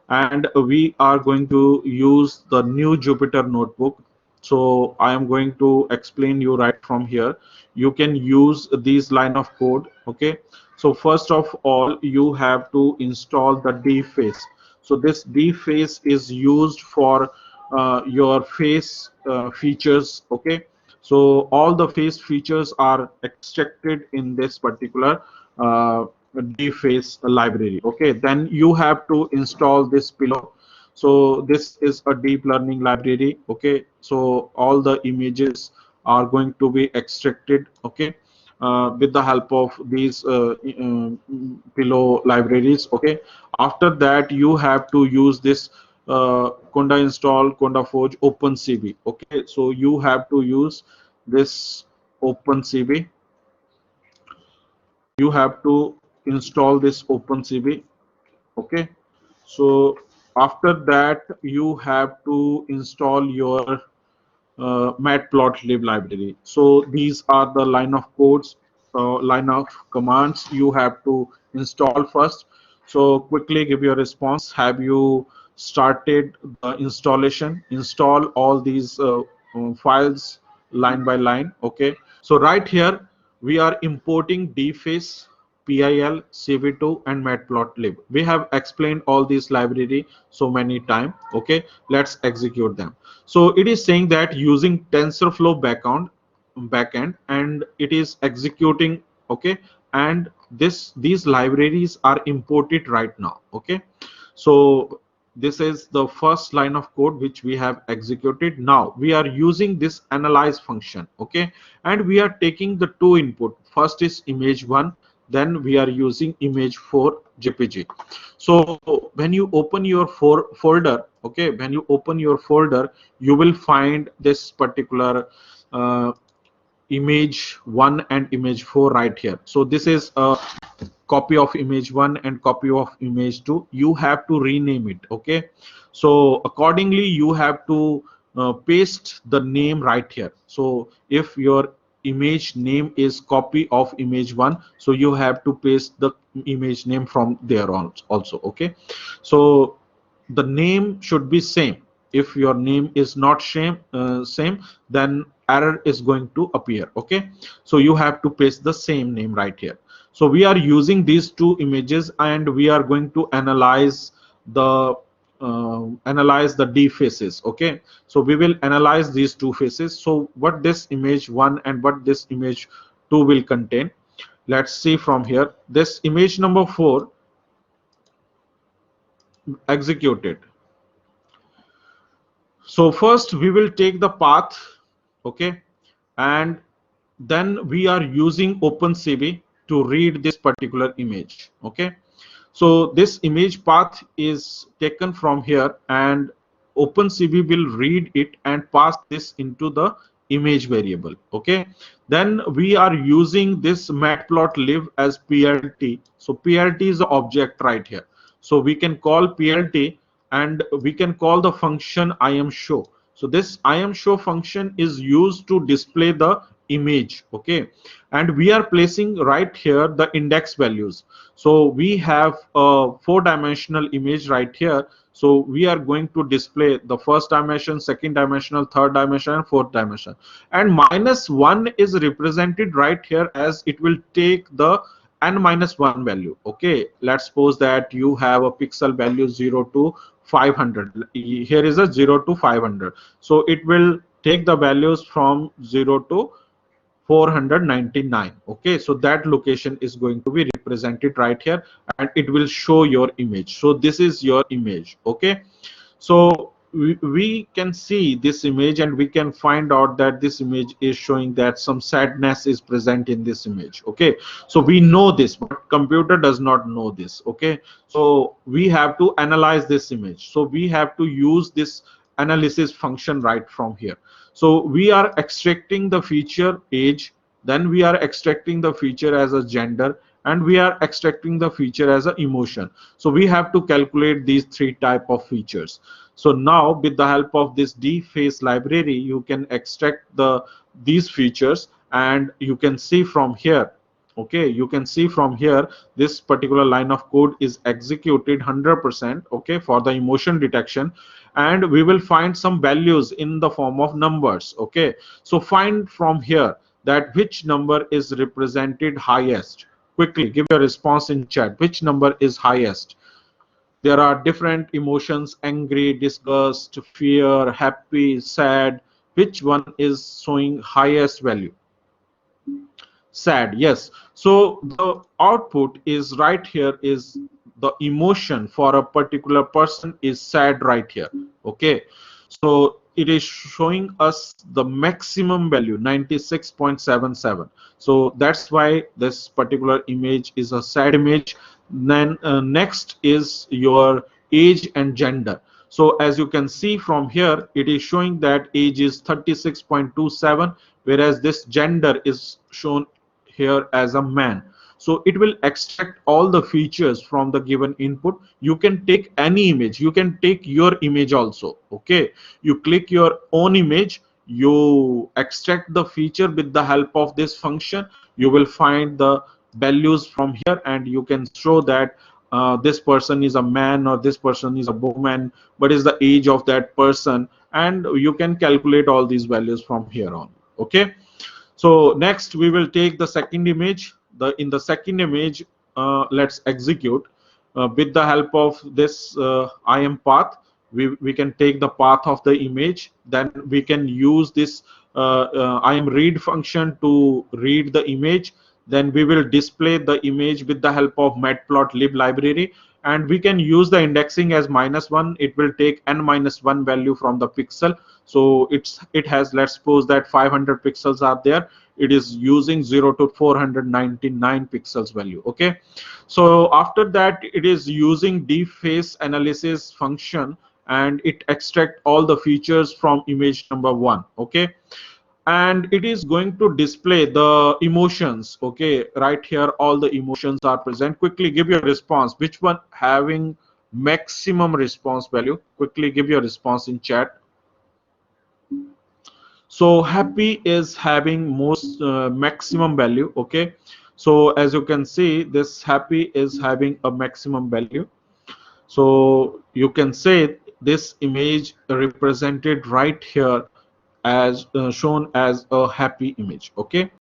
and we are going to use the new Jupyter notebook. So I am going to explain you right from here. You can use these line of code. Okay, so first of all you have to install the dface. So this dface is used for your face features. Okay, so all the face features are extracted in this particular dface library. Okay, then you have to install this pillow. So this is a deep learning library. Okay, so all the images are going to be extracted. Okay, with the help of these pillow libraries. Okay, after that you have to use this conda install conda forge opencv. Okay, so you have to use this opencv. You have to install this opencv. Okay, so after that you have to install your matplotlib library. So these are the line of codes, line of commands you have to install first. So quickly give your response. Have you started the installation? Install all these files line by line. Okay, so right here we are importing dface, PIL, CV2, and matplotlib. We have explained all these library so many times. Okay, let's execute them. So it is saying that using TensorFlow backend, and it is executing. Okay, and these libraries are imported right now. Okay, so this is the first line of code which we have executed. Now we are using this analyze function. Okay, and we are taking the two input. First is image1, then we are using image4 JPG. So when you open your folder, okay, when you open your folder, you will find this particular image1 and image4 right here. So this is a copy of image1 and copy of image2. You have to rename it. Okay, so accordingly you have to paste the name right here. So if your image name is copy of image1, so you have to paste the image name from there on also. Okay, so the name should be same. If your name is not same, then error is going to appear. Okay, so you have to paste the same name right here. So we are using these two images, and we are going to analyze the D faces. Okay, so we will analyze these two faces. So what this image one and what this image two will contain. Let's see from here. This image number 4 executed. So first we will take the path. Okay, and then we are using OpenCV to read this particular image. Okay, so this image path is taken from here, and OpenCV will read it and pass this into the image variable. Okay, then we are using this matplotlib as PLT. So PLT is the object right here. So we can call PLT, and we can call the function IAMShow. So this IAMShow function is used to display the image. Okay, and we are placing right here the index values. So we have a 4-dimensional image right here. So we are going to display the first dimension, second dimensional, third dimension, and fourth dimension. And -1 is represented right here, as it will take the n-1 value. Okay, let's suppose that you have a pixel value 0 to 500. Here is a 0 to 500. So it will take the values from 0 to 499. Okay, so that location is going to be represented right here, and it will show your image. So this is your image. Okay, so we can see this image, and we can find out that this image is showing that some sadness is present in this image. Okay, so we know this, but computer does not know this. Okay, so we have to analyze this image. So we have to use this analysis function right from here. So we are extracting the feature age, then we are extracting the feature as a gender, and we are extracting the feature as an emotion. So we have to calculate these 3 type of features. So now with the help of this dface library, you can extract these features, and you can see from here Okay, you can see from here this particular line of code is executed 100%, okay, for the emotion detection, and we will find some values in the form of numbers. Okay, so find from here that which number is represented highest. Quickly give your response in chat, which number is highest. There are different emotions: angry, disgust, fear, happy, sad. Which one is showing highest value? Sad, yes. So the output is right here, is the emotion for a particular person is sad right here. Okay, so it is showing us the maximum value 96.77. So that's why this particular image is a sad image. Then next is your age and gender. So as you can see from here, it is showing that age is 36.27, whereas this gender is shown here as a man. So it will extract all the features from the given input. You can take any image, you can take your image also. Okay, you click your own image, you extract the feature with the help of this function. You will find the values from here, and you can show that this person is a man or this person is a woman, what is the age of that person, and you can calculate all these values from here on. Okay, so next we will take the second image. In the second image, let's execute with the help of this IM path. We can take the path of the image. Then we can use this IM read function to read the image. Then we will display the image with the help of matplotlib library, and we can use the indexing as -1. It will take n-1 value from the pixel. So it has, let's suppose that 500 pixels are there, it is using 0 to 499 pixels value. Okay, so after that it is using deep face analysis function, and it extract all the features from image number 1. Okay, and it is going to display the emotions. Okay, right here all the emotions are present. Quickly give your response, which one having maximum response value. Quickly give your response in chat. So happy is having most maximum value. Okay, so as you can see, this happy is having a maximum value. So you can say this image represented right here as shown as a happy image. Okay,